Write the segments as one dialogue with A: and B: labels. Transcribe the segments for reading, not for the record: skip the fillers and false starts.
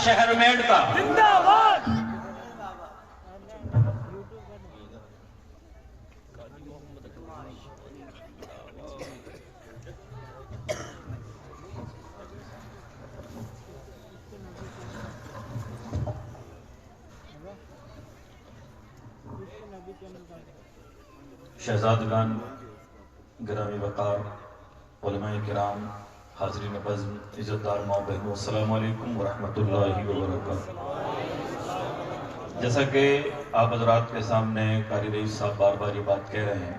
A: शहरमेड़ का
B: जिंदाबाद।
A: शहजादगान, गिरामी वक़ार, उलमाए किराम, हाज़रीन बज़्म, इज़्ज़तदार माँ बहनों, अस्सलामु अलैकुम व रहमतुल्लाहि व बरकातुहू। जैसा कि आप हज़रात के सामने कारी रईस साहब बार बार ये बात कह रहे हैं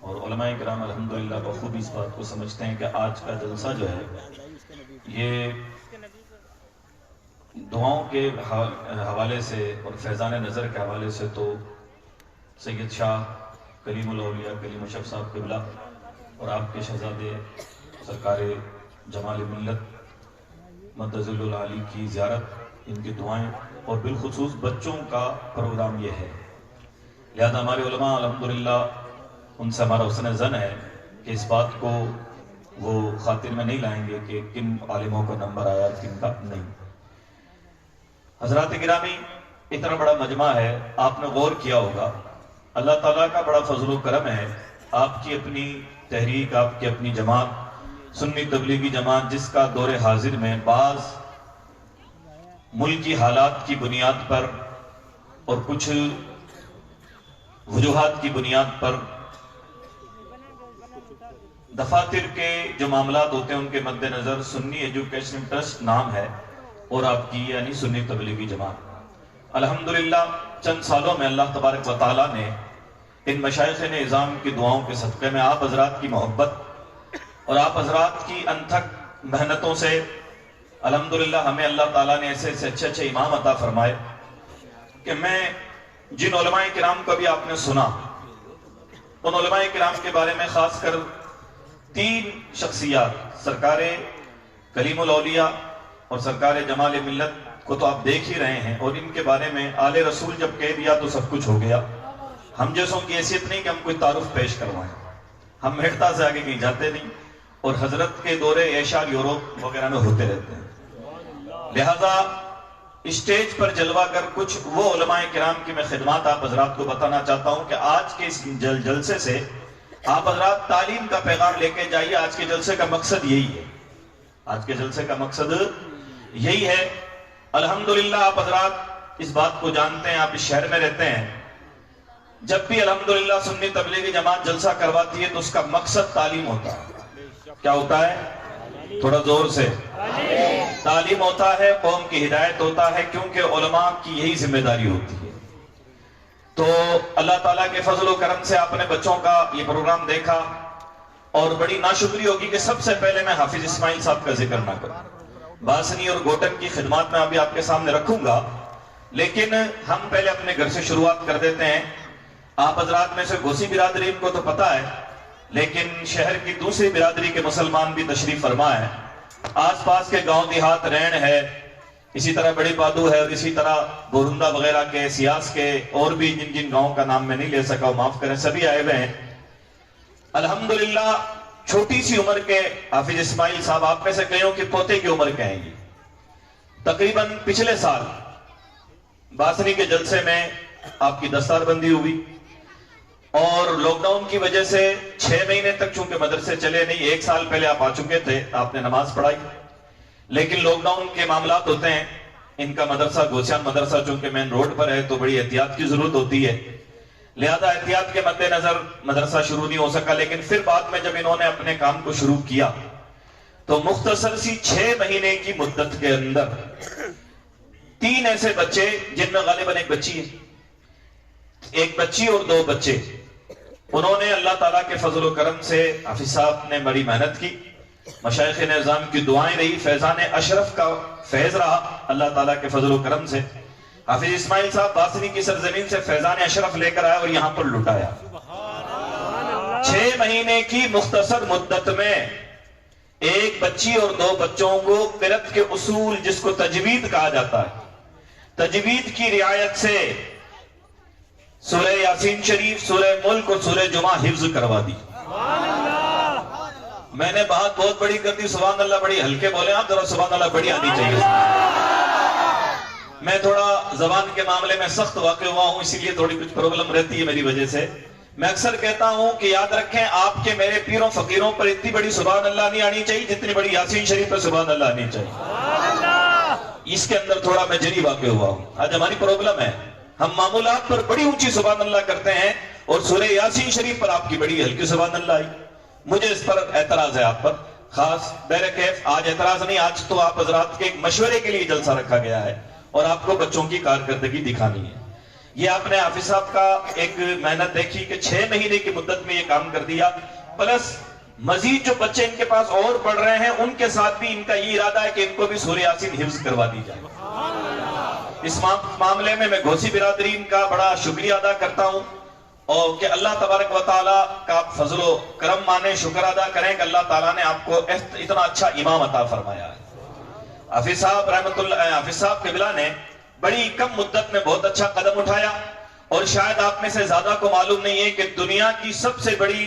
A: और उलमाए किराम अल्हम्दुलिल्लाह बखूबी इस बात को समझते हैं कि आज का जलसा जो है ये दुआओं के हवाले से और फैज़ान नज़र के हवाले से तो सैयद शाह कलीमुल औलिया कलीम अशरफ साहब क़िबला और आपके शहजादे सरकार जमाल मिल्लत मद्दज़िलुल आली की ज़ियारत, इनकी दुआएं और बिलखुसूस बच्चों का प्रोग्राम ये है। लिहाजा हमारे उलमा अल्हम्दुलिल्लाह उनसे हमारा हुस्न ज़न है कि इस बात को वो खातिर में नहीं लाएंगे कि किन आलिमों का नंबर आया किन का नहीं। हज़रात गिरामी, इतना बड़ा मजमा है, आपने गौर किया होगा, अल्लाह ताला का बड़ा फजल व करम है, आपकी अपनी तहरीक, आपकी अपनी जमात सुन्नी तबलीगी जमात, जिसका दौरे हाजिर में बाज मुल्की हालात की बुनियाद पर और कुछ वजूहात की बुनियाद पर दफातर के जो मामलात होते हैं उनके मद्देनजर सुन्नी एजुकेशन ट्रस्ट नाम है और आपकी यानी सुन्नी तबलीगी जमात अल्हम्दुलिल्लाह चंद सालों में अल्लाह तबारक व तआला ने इन मशाइख ने इज़ाम की दुआओं के सदक़े में आप हज़रात की मोहब्बत और आप हज़रात की अनथक मेहनतों से अल्हम्दुलिल्लाह हमें अल्लाह ताला ने ऐसे ऐसे अच्छे अच्छे इमाम अता फरमाए कि मैं जिन उलमाए किराम को भी आपने सुना, उन उलमाए किराम के बारे में खासकर तीन शख्सियात, सरकार कलीमुल औलिया और सरकार जमाल मिल्लत को तो आप देख ही रहे हैं, और इनके बारे में आले रसूल जब कह दिया तो सब कुछ हो गया। हम जैसों की हैसियत नहीं कि हम कोई तारुफ पेश करवाएं, हम मेहरता से आगे कहीं जाते नहीं और हजरत के दौरे ऐशा यूरोप वगैरह में होते रहते हैं। लिहाजा स्टेज पर जलवा कर कुछ वो उलमाए किराम की मैं खिदमत आप हजरात को बताना चाहता हूं कि आज के इस जलसे से आप हजरात तालीम का पैगाम लेके जाइए। आज के जलसे का मकसद यही है, आज के जलसे का मकसद यही है। अल्हम्दुलिल्लाह आप हजरात इस बात को जानते हैं, आप इस शहर में रहते हैं, जब भी अल्हम्दुलिल्लाह सुन्नी तबलीगी जमात जलसा करवाती है तो उसका मकसद तालीम होता है। क्या होता है? थोड़ा जोर से। तालीम होता है, कौम की हिदायत होता है, क्योंकि उलमा की यही जिम्मेदारी होती है। तो अल्लाह ताला के फजल व करम से आपने बच्चों का ये प्रोग्राम देखा और बड़ी नाशुक्री होगी कि सबसे पहले मैं हाफिज इस्माइल साहब का जिक्र ना करूं। बासनी और गोटन की खिदमत में अभी आपके सामने रखूंगा, लेकिन हम पहले अपने घर से शुरुआत कर देते हैं। आप हजरात में से घोसी बिरादरी को तो पता है, लेकिन शहर की दूसरी बिरादरी के मुसलमान भी तशरीफ फरमा है। आसपास के गांव देहात रैन है, इसी तरह बड़ी पादू है और इसी तरह बोरुंदा वगैरह के सियास के और भी जिन जिन गांवों का नाम मैं नहीं ले सका माफ करें, सभी आए हुए हैं। अल्हम्दुलिल्लाह छोटी सी उम्र के हाफिज इस्माइल साहब, आप में से कईयों के पोते की उम्र के हैं ये। तकरीबन पिछले साल बासनी के जलसे में आपकी दस्तारबंदी हुई और लॉकडाउन की वजह से 6 महीने तक चूंकि मदरसे चले नहीं, 1 साल पहले आप आ चुके थे, आपने नमाज पढ़ाई, लेकिन लॉकडाउन के मामलात होते हैं। इनका मदरसा गोसियान मदरसा चूंकि मेन रोड पर है तो बड़ी एहतियात की जरूरत होती है, लिहाजा एहतियात के मद्देनजर मदरसा शुरू नहीं हो सका। लेकिन फिर बाद में जब इन्होंने अपने काम को शुरू किया तो मुख्तसर सी 6 महीने की मुद्दत के अंदर 3 ऐसे बच्चे, जिनमें गालिबन एक बच्ची है, एक बच्ची और 2 बच्चे, उन्होंने अल्लाह ताला के फजल व करम से, हाफिज साहब ने बड़ी मेहनत की, मशाइख निज़ाम की दुआएं रही, फैजान अशरफ का फैज रहा अल्लाह ताला के फजल व करम से। हाफिज इस्माइल साहब बासनी की सरजमीन से फैजान अशरफ लेकर आया और यहां पर लुटाया। 6 महीने की मुख्तसर मुद्दत में एक बच्ची और 2 बच्चों को क़िरात के उसूल, जिसको तजवीद कहा जाता है, तजवीद की रियायत से सूरह यासीन शरीफ, सूरह मुल्क और सूरह जुमा हिफ्ज करवा दी। मैंने बात बहुत बड़ी कर दी, सुभान अल्लाह, बड़ी हल्के बोले आप, जरा सुभान अल्लाह बड़ी आनी चाहिए। मैं थोड़ा जबान के मामले में सख्त वाक़ हुआ हूं, इसीलिए थोड़ी कुछ प्रॉब्लम रहती है मेरी वजह से। मैं अक्सर कहता हूं कि याद रखें, आपके मेरे पीरों फकीरों पर इतनी बड़ी सुभान अल्लाह नहीं आनी चाहिए जितनी बड़ी यासीन शरीफ पर सुभान अल्लाह आनी चाहिए। इसके अंदर थोड़ा मैं जरी वाक़ हुआ हूं। आज हमारी प्रॉब्लम है, हम मामूलात पर बड़ी ऊंची सुभान अल्लाह करते हैं और सूरह यासीन शरीफ पर आपकी बड़ी हल्की सुभान अल्लाह आई। मुझे इस पर एतराज है, आप पर खास बैरकैफ। आज एतराज नहीं, आज तो आप हजरात के एक मशवरे के लिए जलसा रखा गया है और आपको बच्चों की कारकर्दगी दिखानी है। ये आपने हाफिज साहब का एक मेहनत देखी कि 6 महीने की मुद्दत में ये काम कर दिया, प्लस मजीद जो बच्चे इनके पास और पढ़ रहे हैं उनके साथ भी इनका ये इरादा है कि इनको भी सूरह यासीन हिफ्ज करवा दी जाए। इस मामले में मैं घोसी बिरादरीन का बड़ा शुक्रिया अदा करता हूं और कि अल्लाह तबारक व तआला का फजलो करम माने, शुक्र अदा करें कि अल्लाह ताला ने आपको इतना अच्छा इमाम अता फरमाया है। हाफिज साहब रहमतुल्लाह, हाफिज साहब क़िबला ने बड़ी कम मुद्दत में बहुत अच्छा कदम उठाया और शायद आप में से ज्यादा को मालूम नहीं है कि दुनिया की सबसे बड़ी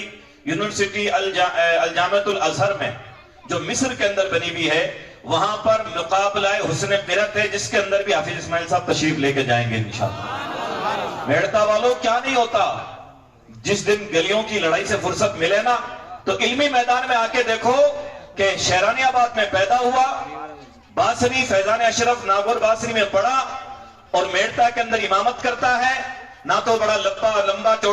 A: यूनिवर्सिटी अल-जामिअतुल अज़हर में जो मिस्र के अंदर बनी हुई है, वहां पर मुकाबला हुस्न क़िरात है, जिसके अंदर भी हाफिज इस्माइल साहब तशरीफ लेके जाएंगे इंशाअल्लाह। मेड़ता वालों, क्या नहीं होता, जिस दिन गलियों की लड़ाई से फुर्सत मिले ना तो इल्मी मैदान में आके देखो कि शहरानियाबाद में पैदा हुआ, बासरी फैजान अशरफ नागौर बासरी में पढ़ा और मेड़ता के अंदर इमामत करता है। ना तो बड़ा लंबा चौड़ा